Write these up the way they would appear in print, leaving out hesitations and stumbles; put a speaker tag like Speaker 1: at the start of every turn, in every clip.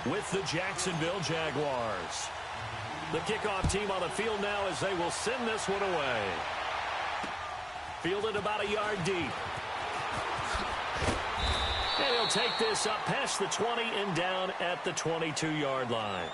Speaker 1: with the Jacksonville Jaguars. The kickoff team on the field now as they will send this one away. Fielded about a yard deep. And he'll take this up past the 20 and down at the 22-yard line.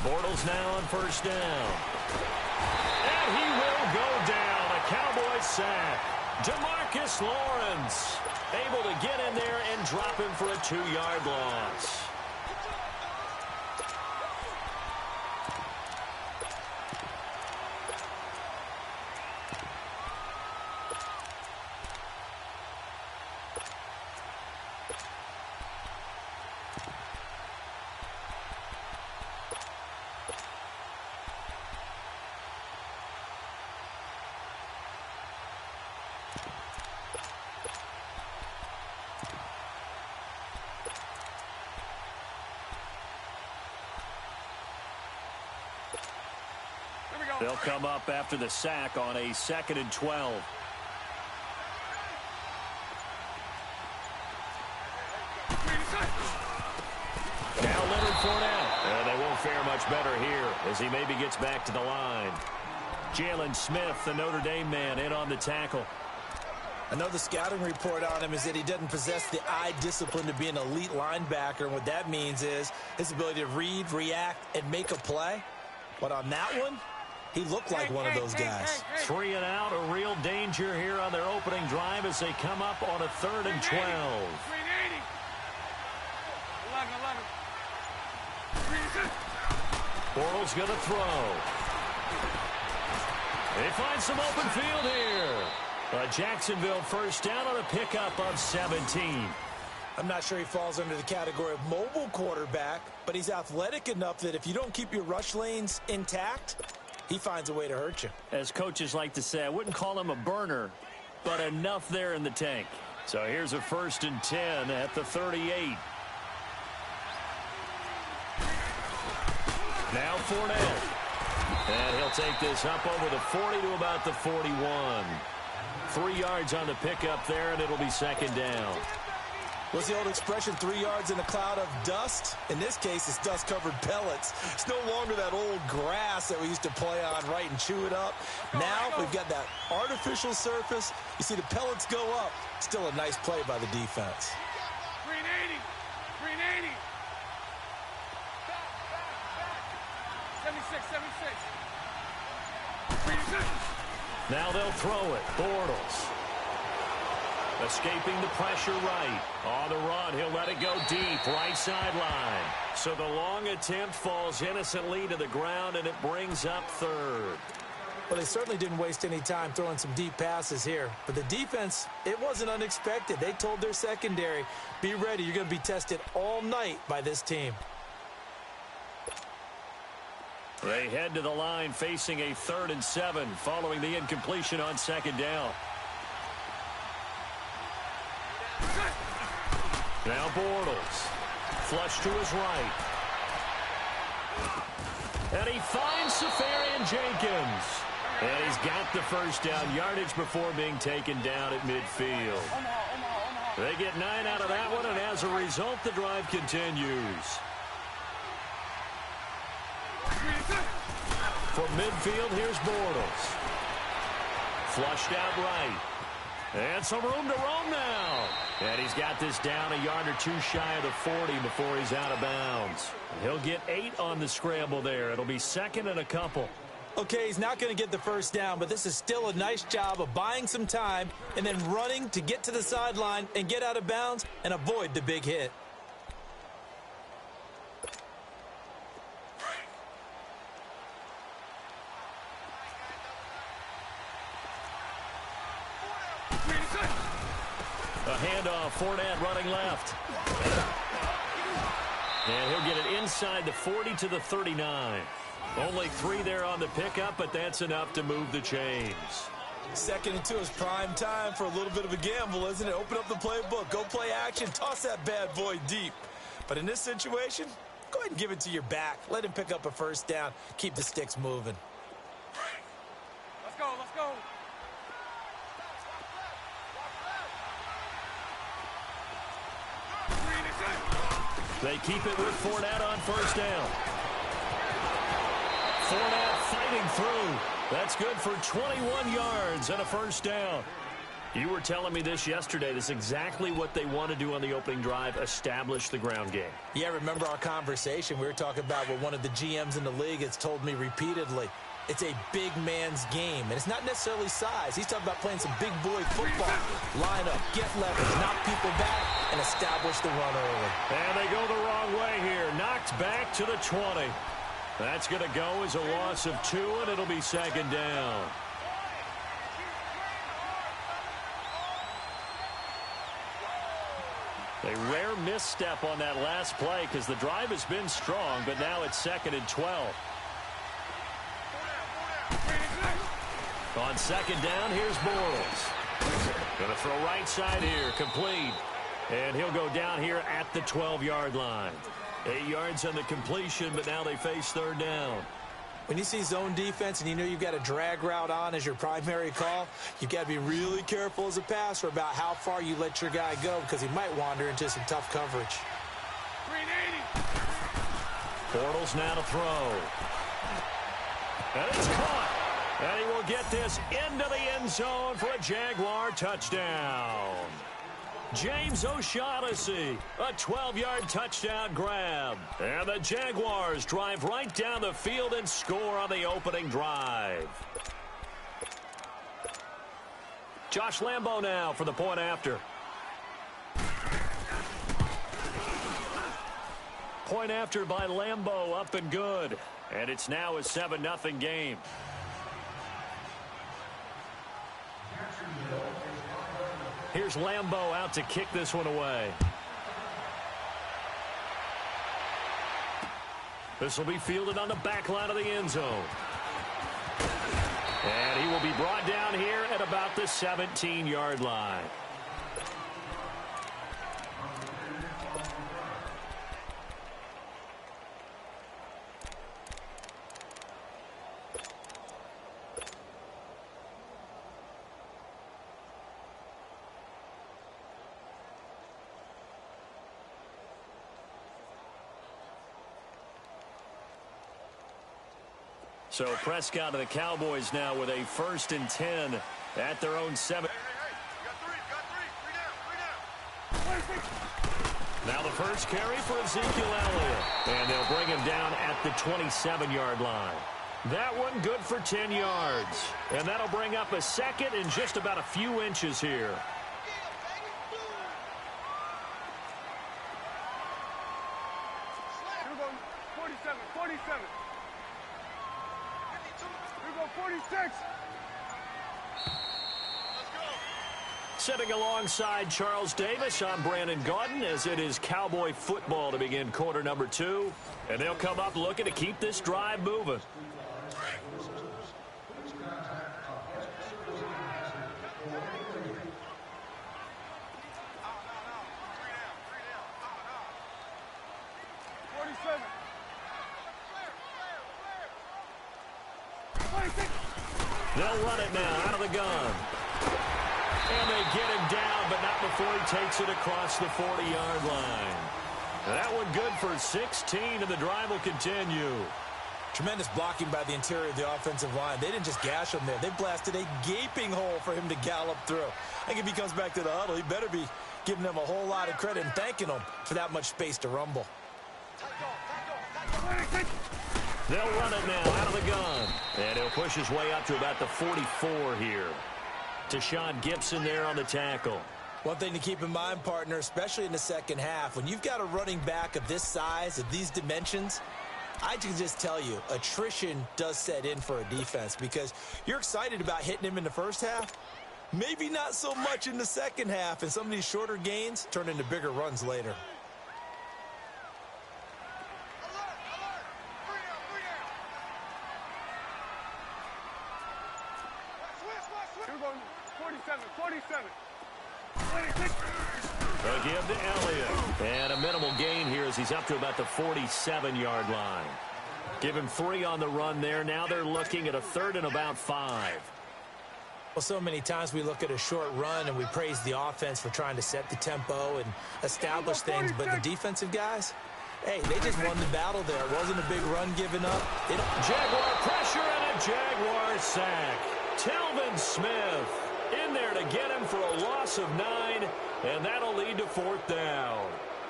Speaker 1: Bortles now on first down. And he will go down. A Cowboys sack. DeMarcus Lawrence able to get in there and drop him for a 2-yard loss. They'll come up after the sack on a 2nd and 12. Now Leonard Fournette. They won't fare much better here as he maybe gets back to the line. Jalen Smith, the Notre Dame man, in on the tackle.
Speaker 2: I know the scouting report on him is that he doesn't possess the eye discipline to be an elite linebacker. And what that means is his ability to read, react, and make a play. But on that one, he looked like one of those guys.
Speaker 1: 3 and out, a real danger here on their opening drive as they come up on a 3rd and 12. Bortles going to throw. They find some open field here. A Jacksonville first down on a pickup of 17.
Speaker 2: I'm not sure he falls under the category of mobile quarterback, but he's athletic enough that if you don't keep your rush lanes intact, he finds a way to hurt you.
Speaker 1: As coaches like to say, I wouldn't call him a burner, but enough there in the tank. So here's a 1st and 10 at the 38. Now Fournette. And he'll take this up over the 40 to about the 41. 3 yards on the pickup there, and it'll be 2nd down.
Speaker 2: What's the old expression, 3 yards in a cloud of dust? In this case, it's dust-covered pellets. It's no longer that old grass that we used to play on, right, and chew it up. Now we've got that artificial surface. You see the pellets go up. Still a nice play by the defense.
Speaker 3: 380. 76.
Speaker 1: Now they'll throw it. Bortles. Escaping the pressure right. On the run, he'll let it go deep, right sideline. So the long attempt falls innocently to the ground, and it brings up third.
Speaker 2: Well, they certainly didn't waste any time throwing some deep passes here. But the defense, it wasn't unexpected. They told their secondary, be ready, you're going to be tested all night by this team.
Speaker 1: They head to the line facing a 3rd and 7 following the incompletion on 2nd down. Now Bortles. Flush to his right. And he finds Safarian Jenkins. And he's got the first down, yardage before being taken down at midfield. They get 9 out of that one, and as a result, the drive continues. From midfield, here's Bortles. Flushed out right. And some room to roam now. And he's got this down a yard or two shy of the 40 before he's out of bounds. He'll get 8 on the scramble there. It'll be 2nd and a couple.
Speaker 2: Okay, he's not going to get the first down, but this is still a nice job of buying some time and then running to get to the sideline and get out of bounds and avoid the big hit.
Speaker 1: A handoff, Fournette running left. And he'll get it inside the 40 to the 39. Only 3 there on the pickup, but that's enough to move the chains.
Speaker 2: 2nd and 2 is prime time for a little bit of a gamble, isn't it? Open up the playbook, go play action, toss that bad boy deep. But in this situation, go ahead and give it to your back. Let him pick up a first down. Keep the sticks moving.
Speaker 3: Let's go, let's go.
Speaker 1: They keep it with Fournette on first down. Fournette fighting through. That's good for 21 yards and a first down. You were telling me this yesterday. This is exactly what they want to do on the opening drive, establish the ground game.
Speaker 2: Yeah, remember our conversation? We were talking about what one of the GMs in the league has told me repeatedly. It's a big man's game, and it's not necessarily size. He's talking about playing some big boy football. Line up, get leverage, knock people back, and establish the run early.
Speaker 1: And they go the wrong way here. Knocked back to the 20. That's going to go as a loss of 2, and it'll be 2nd down. A rare misstep on that last play because the drive has been strong, but now it's 2nd and 12. On 2nd down, here's Bortles. Going to throw right side here, complete. And he'll go down here at the 12-yard line. 8 yards on the completion, but now they face 3rd down.
Speaker 2: When you see zone defense and you know you've got a drag route on as your primary call, you've got to be really careful as a passer about how far you let your guy go because he might wander into some tough coverage.
Speaker 3: 380.
Speaker 1: Bortles now to throw. And it's caught. And he will get this into the end zone for a Jaguar touchdown. James O'Shaughnessy, a 12-yard touchdown grab. And the Jaguars drive right down the field and score on the opening drive. Josh Lambo now for the point after. Point after by Lambo, up and good. And it's now a 7-0 game. Here's Lambo out to kick this one away. This will be fielded on the back line of the end zone. And he will be brought down here at about the 17-yard line. So Prescott and the Cowboys now with a 1st and 10 at their own 7. Now the first carry for Ezekiel Elliott. And they'll bring him down at the 27-yard line. That one good for 10 yards. And that'll bring up a 2nd and just about a few inches here.
Speaker 3: 47, 47. Here we go, 46.
Speaker 1: Sitting alongside Charles Davis, I'm Brandon Gaudin, as it is Cowboy football to begin quarter number 2. And they'll come up looking to keep this drive moving. They'll run it now out of the gun. And they get him down, but not before he takes it across the 40-yard line. That one good for 16, and the drive will continue.
Speaker 2: Tremendous blocking by the interior of the offensive line. They didn't just gash him there. They blasted a gaping hole for him to gallop through. I think if he comes back to the huddle, he better be giving them a whole lot of credit and thanking them for that much space to rumble.
Speaker 1: They'll run it now out of the gun. And he'll push his way up to about the 44 here. Deshaun Gibson there on the tackle.
Speaker 2: One thing to keep in mind, partner, especially in the second half, when you've got a running back of this size, of these dimensions, I can just tell you, attrition does set in for a defense because you're excited about hitting him in the first half. Maybe not so much in the second half, and some of these shorter gains turn into bigger runs later.
Speaker 3: Here we go, 47, 47.
Speaker 1: They'll give to Elliott. And a minimal gain here as he's up to about the 47-yard line. Give him 3 on the run there. Now they're looking at a 3rd and about 5.
Speaker 2: Well, so many times we look at a short run and we praise the offense for trying to set the tempo and establish things, but the defensive guys, hey, they just won the battle there. It wasn't a big run given up.
Speaker 1: Jaguar pressure and a Jaguar sack. Telvin Smith in there to get him for a loss of 9, and that'll lead to 4th down.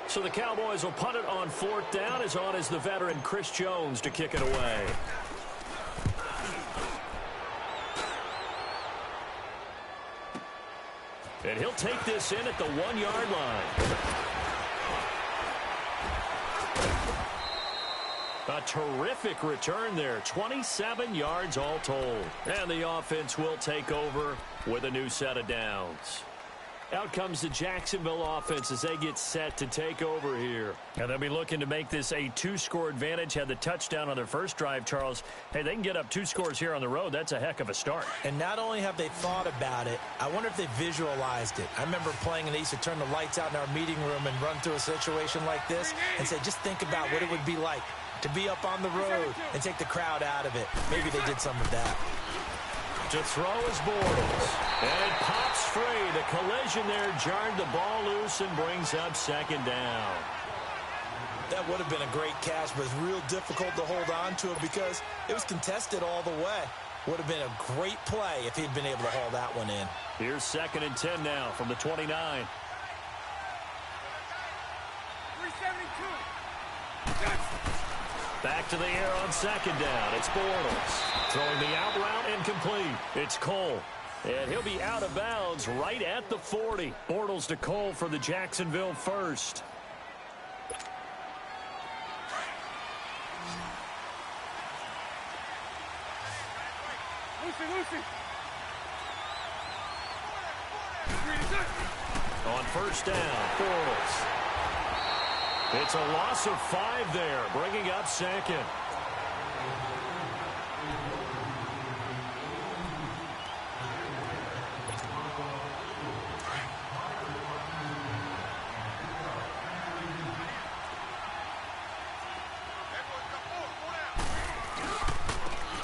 Speaker 1: So the Cowboys will punt it on 4th down, as on is the veteran Chris Jones to kick it away. And he'll take this in at the 1-yard line. A terrific return there. 27 yards all told. And the offense will take over with a new set of downs. Out comes the Jacksonville offense as they get set to take over here. And they'll be looking to make this a 2-score advantage. Had the touchdown on their first drive, Charles. Hey, they can get up 2 scores here on the road. That's a heck of a start.
Speaker 2: And not only have they thought about it, I wonder if they visualized it. I remember playing and they used to turn the lights out in our meeting room and run through a situation like this and say, just think about what it would be like to be up on the road and take the crowd out of it. Maybe they did some of that.
Speaker 1: To throw is Bortles. And it pops free. The collision there jarred the ball loose and brings up 2nd down.
Speaker 2: That would have been a great catch, but it's real difficult to hold on to it because it was contested all the way. Would have been a great play if he'd been able to haul that one in.
Speaker 1: Here's 2nd and 10 now from the 29.
Speaker 3: 372.
Speaker 1: Back to the air on 2nd down. It's Bortles. Throwing the out route incomplete. It's Cole. And he'll be out of bounds right at the 40. Bortles to Cole for the Jacksonville first.
Speaker 3: Lucy.
Speaker 1: On 1st down, Bortles. It's a loss of 5 there, bringing up 2nd.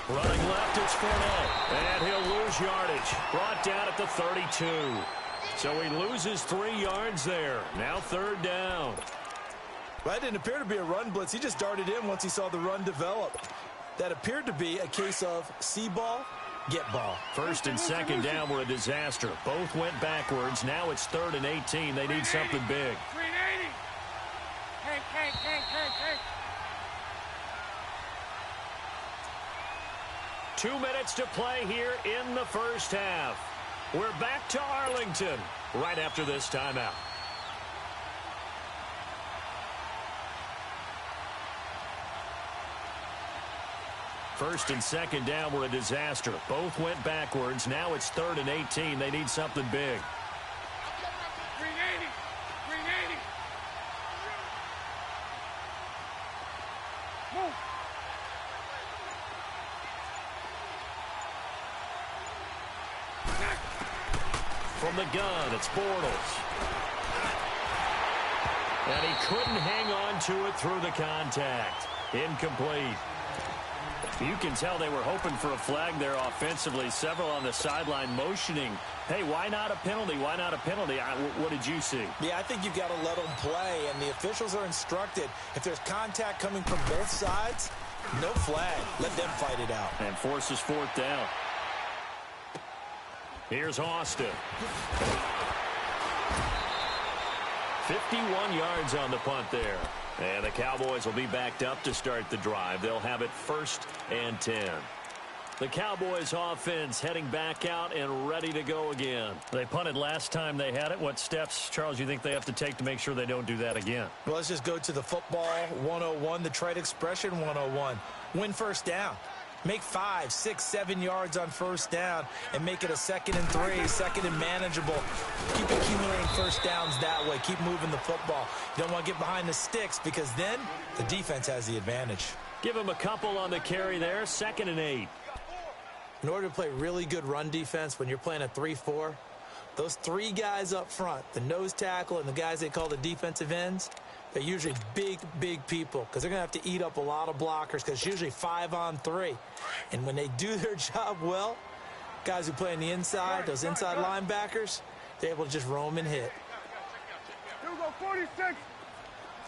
Speaker 1: Running left, it's Fournette. And he'll lose yardage. Brought down at the 32. So he loses 3 yards there. Now 3rd down.
Speaker 2: That didn't appear to be a run blitz. He just darted in once he saw the run develop. That appeared to be a case of see ball, get ball.
Speaker 1: 1st and 2nd down were a disaster. Both went backwards. Now it's 3rd and 18. They need something big.
Speaker 3: 380. Hank.
Speaker 1: 2 minutes to play here in the first half. We're back to Arlington right after this timeout. First and second down were a disaster. Both went backwards. Now it's 3rd and 18. They need something big.
Speaker 3: Green 80. Green 80. Move.
Speaker 1: From the gun, it's Bortles. And he couldn't hang on to it through the contact. Incomplete. You can tell they were hoping for a flag there offensively. Several on the sideline motioning, hey, why not a penalty? Why not a penalty? What did you see?
Speaker 2: Yeah, I think you've got to let them play, and the officials are instructed. If there's contact coming from both sides, no flag. Let them fight it out.
Speaker 1: And forces 4th down. Here's Austin. 51 yards on the punt there. And the Cowboys will be backed up to start the drive. They'll have it 1st and 10. The Cowboys offense heading back out and ready to go again. They punted last time they had it. What steps, Charles, you think they have to take to make sure they don't do that again?
Speaker 2: Well, let's just go to the football 101, the trade expression 101. Win 1st down. Make 5, 6, 7 yards on 1st down and make it a 2nd and 3, 2nd and manageable. Keep accumulating 1st downs that way. Keep moving the football. You don't want to get behind the sticks because then the defense has the advantage.
Speaker 1: Give him a couple on the carry there, 2nd and 8.
Speaker 2: In order to play really good run defense when you're playing a 3-4, those 3 guys up front, the nose tackle and the guys they call the defensive ends, they're usually big, big people because they're going to have to eat up a lot of blockers because it's usually 5 on 3. And when they do their job well, guys who play on the inside, those inside linebackers, they're able to just roam and hit.
Speaker 3: Here we go, 46. Here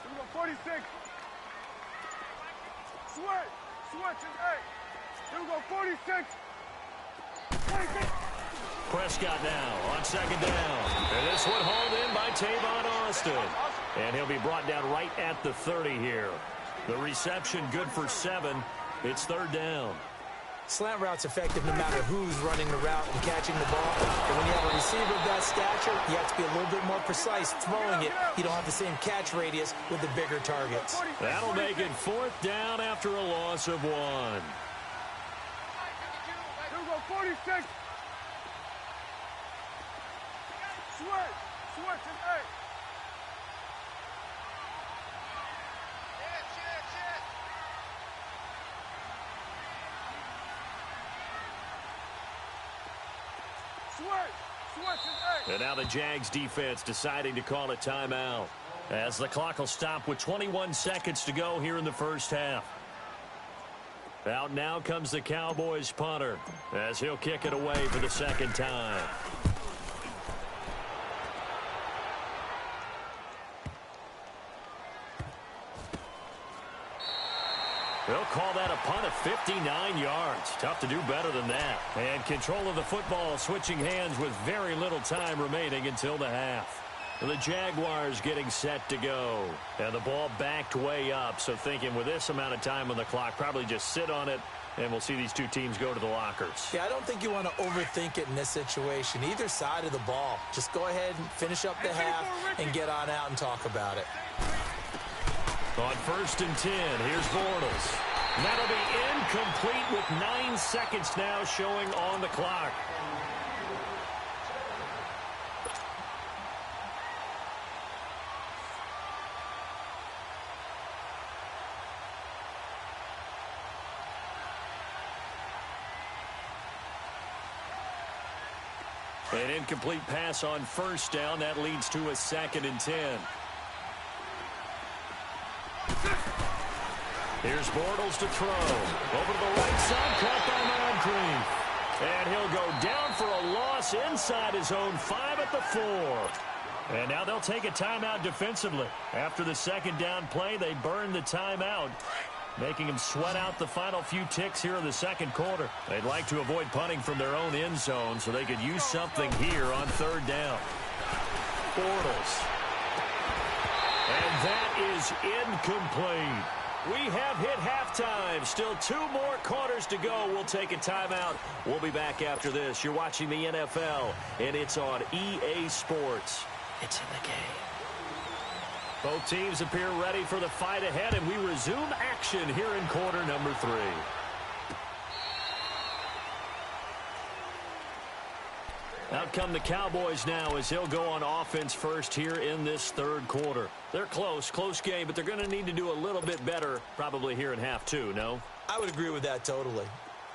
Speaker 3: we go, 46. Switch is 8. Here we go, 46. 46.
Speaker 1: Prescott now on 2nd down. And this one hauled in by Tavon Austin. And he'll be brought down right at the 30 here. The reception good for 7. It's 3rd down.
Speaker 2: Slant route's effective no matter who's running the route and catching the ball. But when you have a receiver of that stature, you have to be a little bit more precise throwing it. You don't have the same catch radius with the bigger targets.
Speaker 1: That'll make it 4th down after a loss of 1.
Speaker 3: Here we go, 46. Switch is 8.
Speaker 1: And now the Jags defense deciding to call a timeout as the clock will stop with 21 seconds to go here in the 1st half. Out now comes the Cowboys punter as he'll kick it away for the 2nd time. They'll call that a punt of 59 yards. Tough to do better than that. And control of the football switching hands with very little time remaining until the half. The Jaguars getting set to go. And the ball backed way up. So thinking with this amount of time on the clock, probably just sit on it. And we'll see these 2 teams go to the lockers.
Speaker 2: Yeah, I don't think you want to overthink it in this situation. Either side of the ball. Just go ahead and finish up the half and get on out and talk about it.
Speaker 1: On 1st and 10, here's Bortles. That'll be incomplete with 9 seconds now showing on the clock. An incomplete pass on 1st down. That leads to a 2nd and 10. Here's Bortles to throw. Over to the right side, caught by Moncrief. And he'll go down for a loss inside his own 5 at the 4. And now they'll take a timeout defensively. After the 2nd down play, they burn the timeout, making them sweat out the final few ticks here in the 2nd quarter. They'd like to avoid punting from their own end zone so they could use something here on 3rd down. Bortles. And that is incomplete. We have hit halftime. Still 2 more quarters to go. We'll take a timeout. We'll be back after this. You're watching the NFL, and it's on EA Sports. It's in the game. Both teams appear ready for the fight ahead, and we resume action here in quarter number 3. Out come the Cowboys now as he'll go on offense first here in this third quarter. They're close game, but they're going to need to do a little bit better probably here in half two, no?
Speaker 2: I would agree with that totally.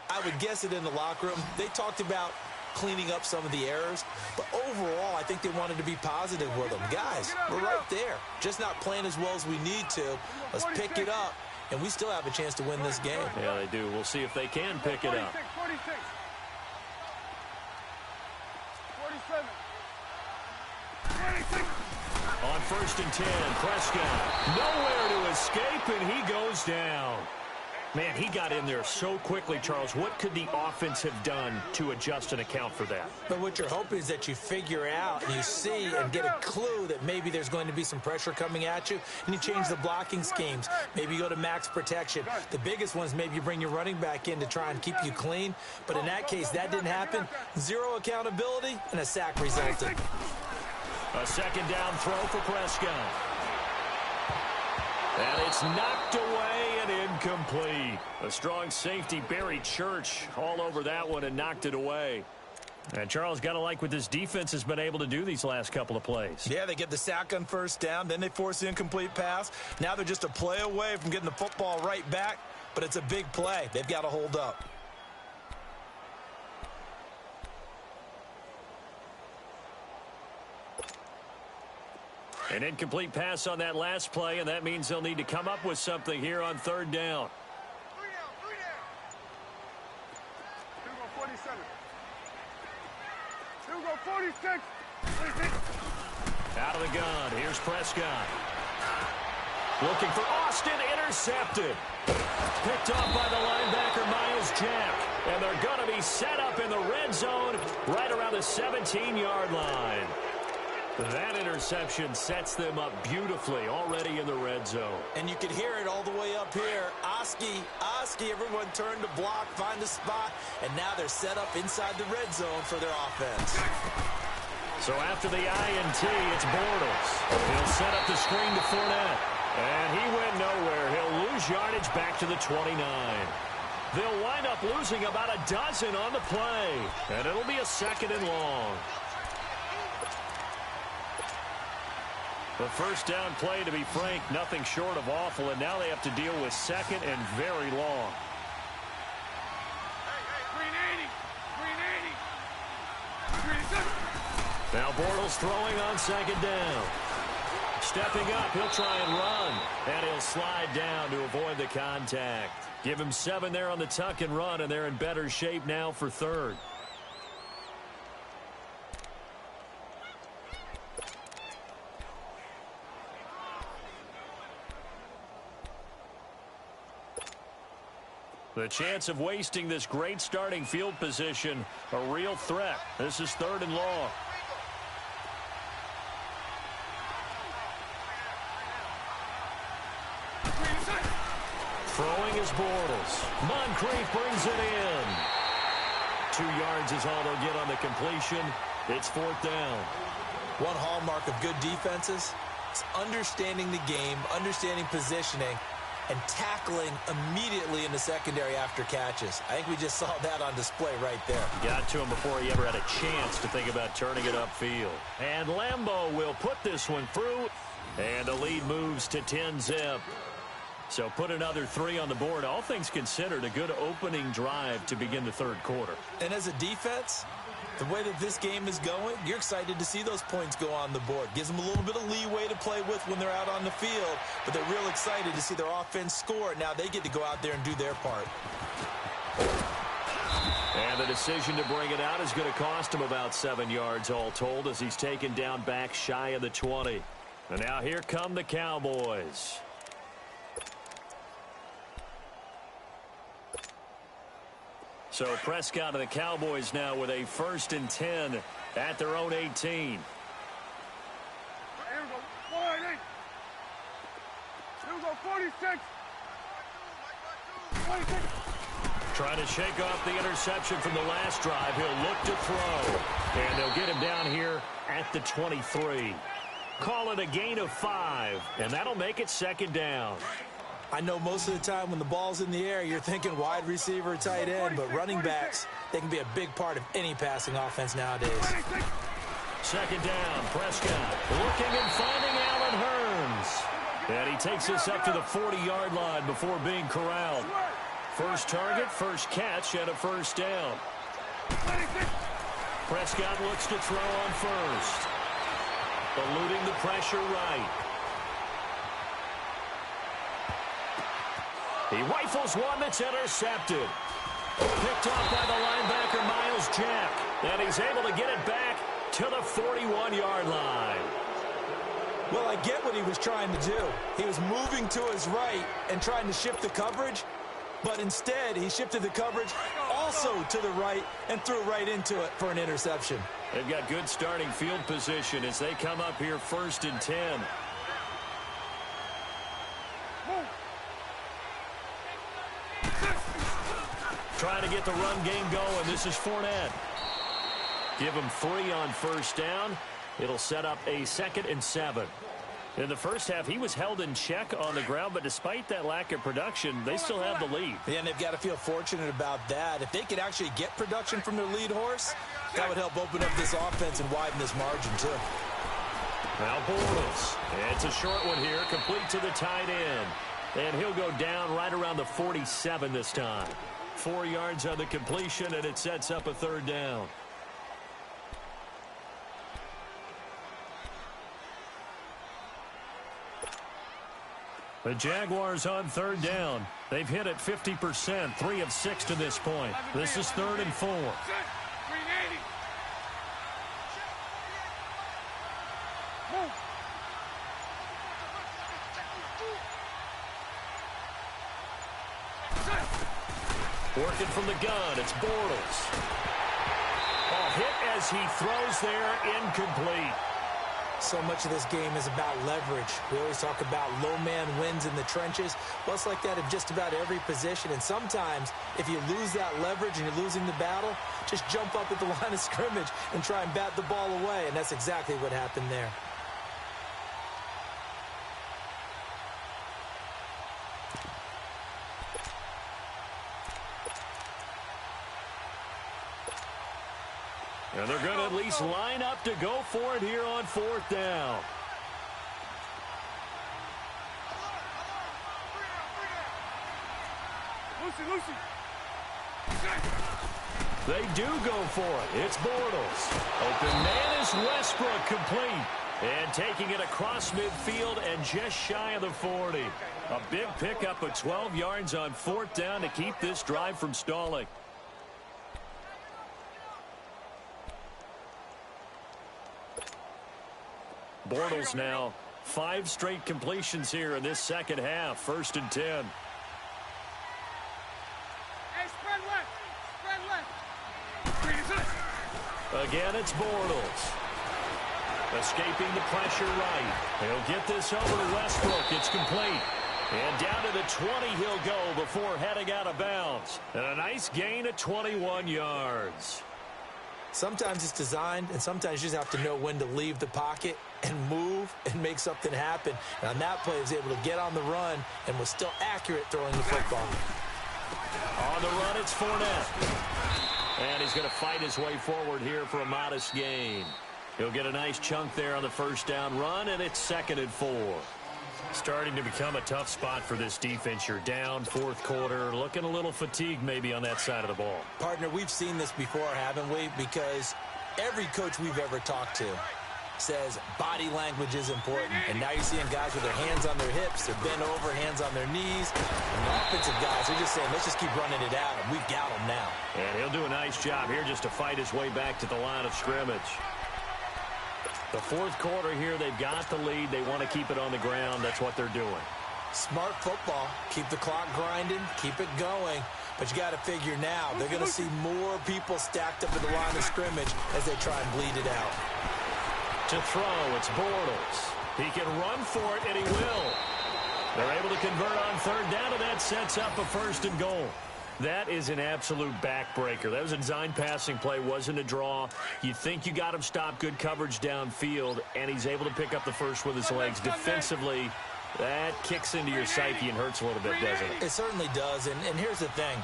Speaker 2: I would guess it in the locker room. They talked about cleaning up some of the errors, but overall, I think they wanted to be positive with them. Guys, we're right there. Just not playing as well as we need to. Let's pick it up, and we still have a chance to win this game.
Speaker 1: Yeah, they do. We'll see if they can pick it up.
Speaker 3: 46. 47. 26.
Speaker 1: On 1st and 10, Prescott nowhere to escape, and he goes down. Man, he got in there so quickly, Charles. What could the offense have done to adjust and account for that?
Speaker 2: But what you're hoping is that you figure out and you see and get a clue that maybe there's going to be some pressure coming at you, and you change the blocking schemes. Maybe you go to max protection. The biggest one is maybe you bring your running back in to try and keep you clean. But in that case, that didn't happen. Zero accountability, and a sack resulted.
Speaker 1: A second down throw for Prescott. And it's knocked away and incomplete. A strong safety, Barry Church, all over that one and knocked it away. And Charles, got to like what this defense has been able to do these last couple of plays.
Speaker 2: Yeah, they get the sack on first down, then they force the incomplete pass. Now they're just a play away from getting the football right back, but it's a big play. They've got to hold up.
Speaker 1: An incomplete pass on that last play, and that means they'll need to come up with something here on third down.
Speaker 3: 47. 46.
Speaker 1: Out of the gun, here's Prescott. Looking for Austin, intercepted. Picked off by the linebacker, Miles Jack. And they're going to be set up in the red zone right around the 17-yard line. That interception sets them up beautifully already in the red zone.
Speaker 2: And you can hear it all the way up here. Oski, everyone turned to block, find a spot, and now they're set up inside the red zone for their offense.
Speaker 1: So after the INT, it's Bortles. He'll set up the screen to Fournette. And he went nowhere. He'll lose yardage back to the 29. They'll wind up losing about a dozen on the play. And it'll be a second and long. The first down play, to be frank, nothing short of awful, and now they have to deal with second and very long. Now Bortles throwing on second down. Stepping up, he'll try and run, and he'll slide down to avoid the contact. Give him 7 there on the tuck and run, and they're in better shape now for third. The chance of wasting this great starting field position, a real threat. This is third and long. Throwing is Bortles. Moncrief brings it in. 2 yards is all they'll get on the completion. It's fourth down.
Speaker 2: One hallmark of good defenses is understanding the game, understanding positioning, and tackling immediately in the secondary after catches. I think we just saw that on display right there.
Speaker 1: Got to him before he ever had a chance to think about turning it upfield. And Lambeau will put this one through, and the lead moves to 10-zip. So put another 3 on the board. All things considered, a good opening drive to begin the third quarter.
Speaker 2: And as a defense, the way that this game is going, you're excited to see those points go on the board. Gives them a little bit of leeway to play with when they're out on the field, but they're real excited to see their offense score. Now they get to go out there and do their part.
Speaker 1: And the decision to bring it out is going to cost him about 7 yards all told as he's taken down back shy of the 20. And now here come the Cowboys. So Prescott and the Cowboys now with a 1st and 10 at their own 18.
Speaker 3: Here we go. 40. Here we go. 46. 26.
Speaker 1: Trying to shake off the interception from the last drive. He'll look to throw. And they'll get him down here at the 23. Call it a gain of 5. And that'll make it second down.
Speaker 2: I know most of the time when the ball's in the air, you're thinking wide receiver, tight end, but running backs, they can be a big part of any passing offense nowadays.
Speaker 1: Second down, Prescott looking and finding Allen Hurns. And he takes us up to the 40-yard line before being corralled. First target, first catch, and a first down. Prescott looks to throw on first. Eluding the pressure right. He rifles one that's intercepted. Picked off by the linebacker, Miles Jack. And he's able to get it back to the 41-yard line.
Speaker 2: Well, I get what he was trying to do. He was moving to his right and trying to shift the coverage, but instead he shifted the coverage also to the right and threw right into it for an interception.
Speaker 1: They've got good starting field position as they come up here 1st and 10. Trying to get the run game going. This is Fournette. Give him 3 on first down. It'll set up a 2nd and 7. In the first half, he was held in check on the ground, but despite that lack of production, they still have the lead.
Speaker 2: Yeah, and they've got to feel fortunate about that. If they could actually get production from their lead horse, that would help open up this offense and widen this margin, too.
Speaker 1: Now Bortles. It's a short one here, complete to the tight end. And he'll go down right around the 47 this time. 4 yards on the completion, and it sets up a 3rd down. The Jaguars on 3rd down. They've hit it 50%, 3 of 6 to this point. This is 3rd and 4. Working from the gun, it's Bortles. Hit as he throws there, incomplete.
Speaker 2: So much of this game is about leverage. We always talk about low man wins in the trenches. Well, it's like that in just about every position. And sometimes, if you lose that leverage and you're losing the battle, just jump up at the line of scrimmage and try and bat the ball away. And that's exactly what happened there.
Speaker 1: And they're going to at least line up to go for it here on 4th down.
Speaker 3: Lucy.
Speaker 1: They do go for it. It's Bortles. Open man is Westbrook, complete. And taking it across midfield and just shy of the 40. A big pickup of 12 yards on 4th down to keep this drive from stalling. Bortles now 5 straight completions here in this second half. 1st and 10.
Speaker 3: Hey, spread left.
Speaker 1: Again, it's Bortles. Escaping the pressure right. He'll get this over to Westbrook. It's complete. And down to the 20 he'll go before heading out of bounds. And a nice gain of 21 yards.
Speaker 2: Sometimes it's designed, and sometimes you just have to know when to leave the pocket and move and make something happen. And on that play, he was able to get on the run and was still accurate throwing the football.
Speaker 1: On the run, it's Fournette. And he's going to fight his way forward here for a modest gain. He'll get a nice chunk there on the first down run, and it's 2nd and 4. Starting to become a tough spot for this defense. You're down 4th quarter, looking a little fatigued maybe on that side of the ball.
Speaker 2: Partner, we've seen this before, haven't we? Because every coach we've ever talked to says body language is important. And now you're seeing guys with their hands on their hips, they're bent over, hands on their knees. And the offensive guys are just saying, let's just keep running it at him. We've got him now.
Speaker 1: And he'll do a nice job here just to fight his way back to the line of scrimmage. The 4th quarter here, they've got the lead. They want to keep it on the ground. That's what they're doing.
Speaker 2: Smart football. Keep the clock grinding. Keep it going. But you got to figure now, they're going to see more people stacked up at the line of scrimmage as they try and bleed it out.
Speaker 1: To throw, it's Bortles. He can run for it, and he will. They're able to convert on 3rd down, and that sets up a 1st and goal. That is an absolute backbreaker. That was a design passing play, wasn't a draw. You think you got him stopped, good coverage downfield, and he's able to pick up the first with his legs. Defensively, That kicks into your psyche and hurts a little bit, doesn't it?
Speaker 2: It certainly does, and here's the thing.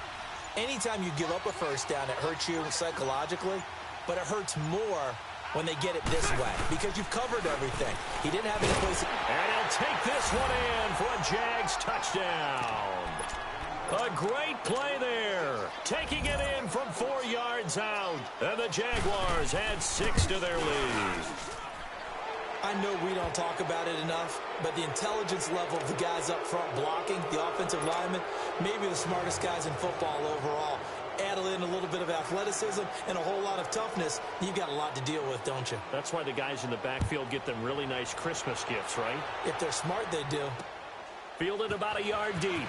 Speaker 2: Anytime you give up a first down, it hurts you psychologically, but it hurts more when they get it this way because you've covered everything. He didn't have any place.
Speaker 1: And he'll take this one in for a Jags touchdown. A great play there. Taking it in from 4 yards out. And the Jaguars add 6 to their lead.
Speaker 2: I know we don't talk about it enough, but the intelligence level of the guys up front blocking, the offensive linemen, maybe the smartest guys in football overall. Add in a little bit of athleticism and a whole lot of toughness, you've got a lot to deal with, don't you?
Speaker 1: That's why the guys in the backfield get them really nice Christmas gifts, right?
Speaker 2: If they're smart, they do.
Speaker 1: Fielded about a yard deep.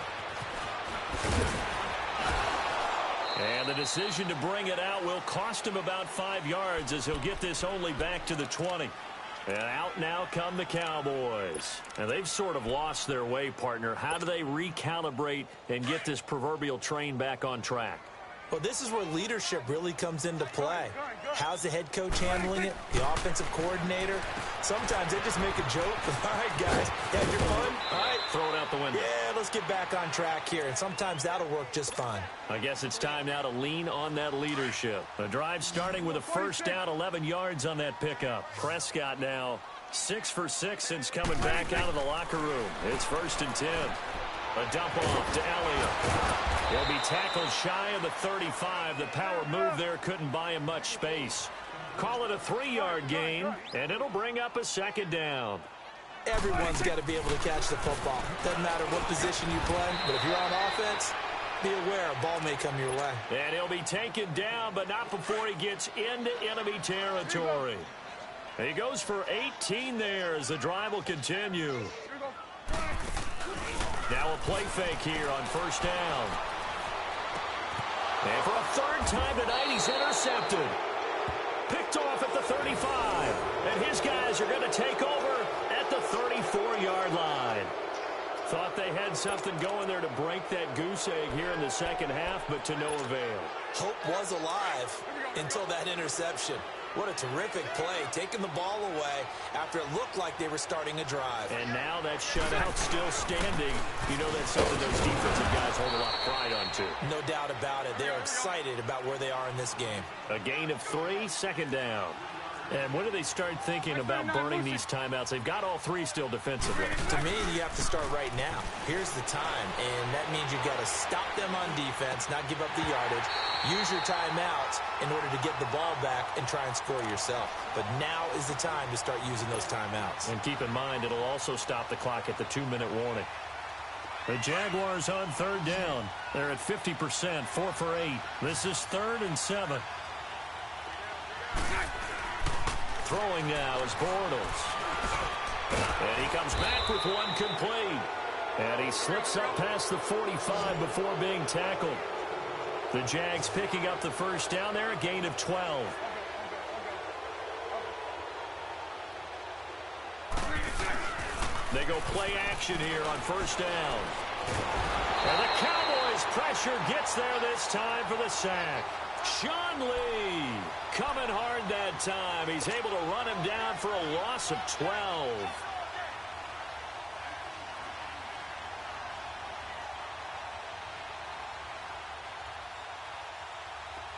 Speaker 1: And the decision to bring it out will cost him about 5 yards as he'll get this only back to the 20. And out now come the Cowboys. And they've sort of lost their way, partner. How do they recalibrate and get this proverbial train back on track?
Speaker 2: Well, this is where leadership really comes into play. How's the head coach handling it? The offensive coordinator? Sometimes they just make a joke. All right, guys, had your fun? All right.
Speaker 1: Throw it out the window.
Speaker 2: Yeah, let's get back on track here. And sometimes that'll work just fine.
Speaker 1: I guess it's time now to lean on that leadership. The drive starting with a first down, 11 yards on that pickup. Prescott now 6 for 6 since coming back out of the locker room. It's 1st and 10. A dump off to Elliott. He'll be tackled shy of the 35. The power move there couldn't buy him much space. Call it a 3-yard gain, and it'll bring up a 2nd down.
Speaker 2: Everyone's got to be able to catch the football. Doesn't matter what position you play, but if you're on offense, be aware a ball may come your way.
Speaker 1: And he'll be taken down, but not before he gets into enemy territory. He goes for 18 there as the drive will continue. Now a play fake here on first down. And for a 3rd time tonight, he's intercepted. Picked off at the 35. And his guys are going to take over at the 34-yard line. Thought they had something going there to break that goose egg here in the second half, but to no avail.
Speaker 2: Hope was alive until that interception. What a terrific play, taking the ball away after it looked like they were starting a drive.
Speaker 1: And now that shutout still standing. You know that's something those defensive guys hold a lot of pride onto.
Speaker 2: No doubt about it. They're excited about where they are in this game.
Speaker 1: A gain of 3, 2nd down. And when do they start thinking about burning these timeouts? They've got all 3 still defensively.
Speaker 2: To me, you have to start right now. Here's the time, and that means you've got to stop them on defense, not give up the yardage, use your timeouts in order to get the ball back and try and score yourself. But now is the time to start using those timeouts. And
Speaker 1: keep in mind, it'll also stop the clock at the 2-minute warning. The Jaguars on 3rd down. They're at 50%, 4 for 8. This is 3rd and 7. Throwing now is Bortles. And he comes back with one complete. And he slips up past the 45 before being tackled. The Jags picking up the first down there, a gain of 12. They go play action here on first down. And the Cowboys pressure gets there this time for the sack. Sean Lee coming hard that time. He's able to run him down for a loss of 12.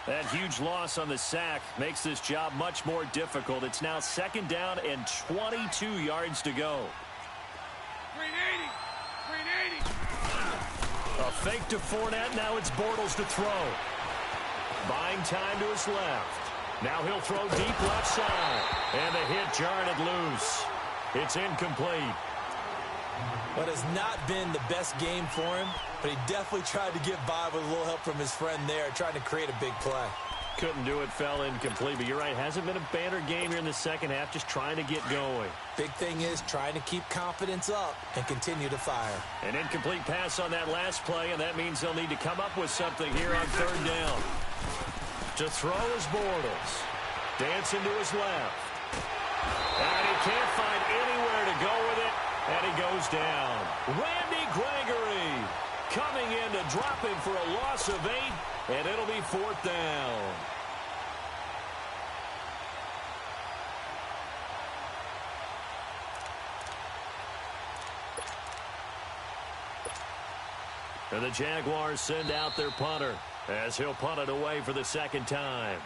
Speaker 1: That huge loss on the sack makes this job much more difficult. It's now 2nd down and 22 yards to go.
Speaker 3: 380.
Speaker 1: A fake to Fournette. Now it's Bortles to throw. Buying time to his left. Now he'll throw deep left side. And the hit jarred it loose. It's incomplete.
Speaker 2: What has not been the best game for him, but he definitely tried to get by with a little help from his friend there, trying to create a big play.
Speaker 1: Couldn't do it, fell incomplete. But you're right, hasn't been a banner game here in the second half, just trying to get going.
Speaker 2: Big thing is trying to keep confidence up and continue to fire.
Speaker 1: An incomplete pass on that last play, and that means they'll need to come up with something here on 3rd down. To throw is Bortles. Dancing to his left. And he can't find anywhere to go with it, and he goes down. Randy Gregory coming in to drop him for a loss of 8, and it'll be 4th down. And the Jaguars send out their punter as he'll punt it away for the second time.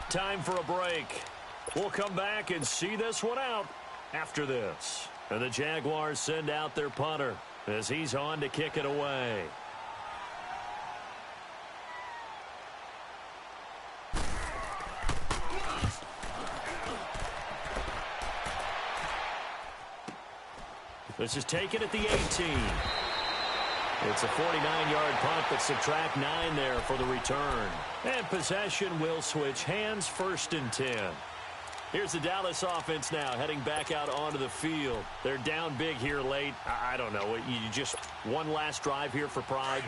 Speaker 1: Time for a break. We'll come back and see this one out after this. And the Jaguars send out their punter as he's on to kick it away. This is taken at the 18. It's a 49-yard punt, but subtract 9 there for the return. And possession will switch hands, 1st and 10. Here's the Dallas offense now heading back out onto the field. They're down big here late. I don't know. You just one last drive here for pride?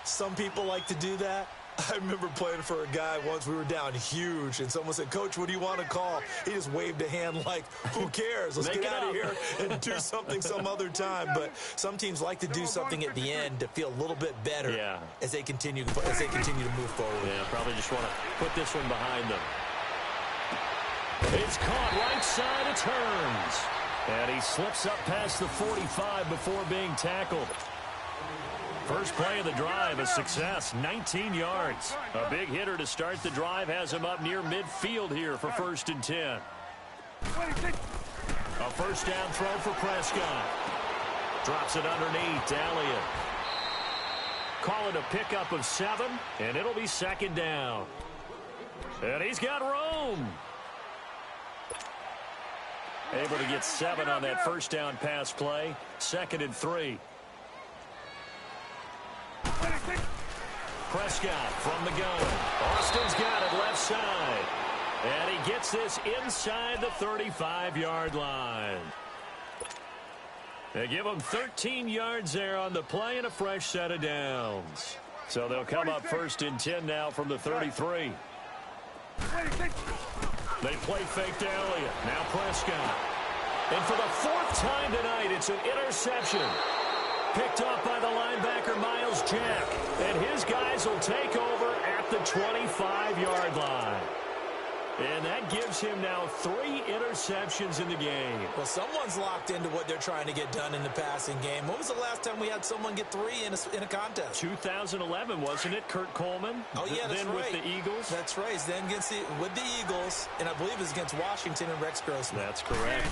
Speaker 2: Some people like to do that. I remember playing for a guy once. We were down huge, and someone said, "Coach, what do you want to call?" He just waved a hand like, who cares? Let's get out of here and do something some other time. But some teams like to do something at the end to feel a little bit better as they continue to move forward.
Speaker 1: Yeah, probably just want to put this one behind them. It's caught right side. It turns. And he slips up past the 45 before being tackled. First play of the drive, a success, 19 yards. A big hitter to start the drive has him up near midfield here for 1st and 10. A first down throw for Prescott. Drops it underneath to Elliott. Call it a pickup of 7, and it'll be 2nd down. And he's got room. Able to get 7 on that first down pass play. 2nd and 3. Prescott from the gun. Austin's got it left side. And he gets this inside the 35-yard line. They give him 13 yards there on the play and a fresh set of downs. So they'll come up 1st and 10 now from the 33. They play fake to Elliott. Now Prescott. And for the 4th time tonight, it's an interception. Picked up by the linebacker, Miles Jack. And his guys will take over at the 25-yard line. And that gives him now 3 interceptions in the game.
Speaker 2: Well, someone's locked into what they're trying to get done in the passing game. When was the last time we had someone get 3 in a contest?
Speaker 1: 2011, wasn't it? Kurt Coleman?
Speaker 2: Oh, yeah, that's
Speaker 1: then
Speaker 2: right.
Speaker 1: With the Eagles?
Speaker 2: That's right. Then with the Eagles, and I believe it was against Washington and Rex Grossman.
Speaker 1: That's correct.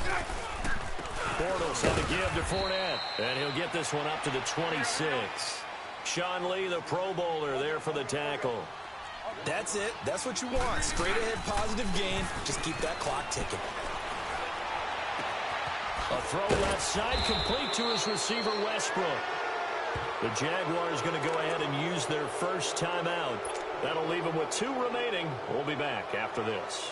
Speaker 1: Bortles had to give to Fournette, and he'll get this one up to the 26. Sean Lee, the Pro Bowler, there for the tackle.
Speaker 2: That's it. That's what you want. Straight ahead positive gain. Just keep that clock ticking.
Speaker 1: A throw left side complete to his receiver, Westbrook. The Jaguars going to go ahead and use their first timeout. That'll leave them with 2 remaining. We'll be back after this.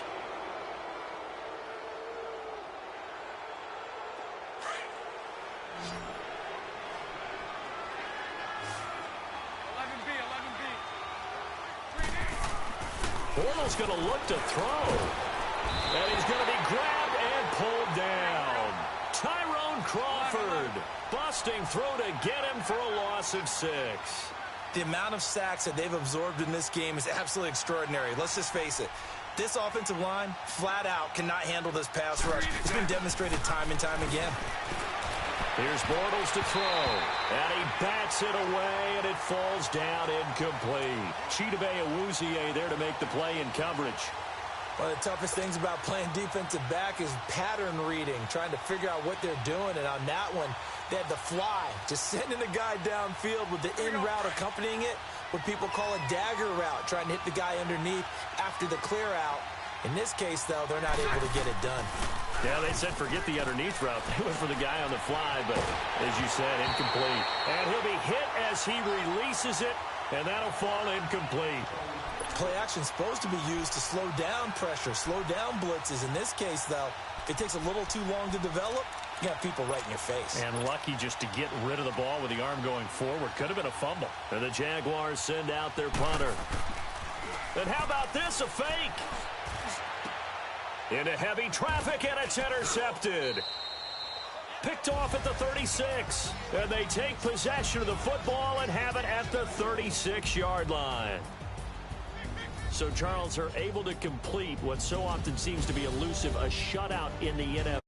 Speaker 1: Bortles going to look to throw. And he's going to be grabbed and pulled down. Tyrone Crawford busting through to get him for a loss of 6.
Speaker 2: The amount of sacks that they've absorbed in this game is absolutely extraordinary. Let's just face it. This offensive line, flat out, cannot handle this pass rush. It's been demonstrated time and time again.
Speaker 1: Here's Bortles to throw. And he bats it away, and it falls down incomplete. Chidobe Awuzie there to make the play in coverage.
Speaker 2: One of the toughest things about playing defensive back is pattern reading, trying to figure out what they're doing. And on that one, they had the fly, just sending the guy downfield with the in route accompanying it, what people call a dagger route, trying to hit the guy underneath after the clear out. In this case, though, they're not able to get it done.
Speaker 1: Yeah, they said forget the underneath route. They went for the guy on the fly, but as you said, incomplete. And he'll be hit as he releases it, and that'll fall incomplete.
Speaker 2: Play action is supposed to be used to slow down pressure, slow down blitzes. In this case, though, if it takes a little too long to develop, you got people right in your face.
Speaker 1: And lucky just to get rid of the ball with the arm going forward. Could have been a fumble. And the Jaguars send out their punter. And how about this, a fake? Into heavy traffic, and it's intercepted. Picked off at the 36. And they take possession of the football and have it at the 36-yard line. So, Charles, are able to complete what so often seems to be elusive, a shutout in the NFL.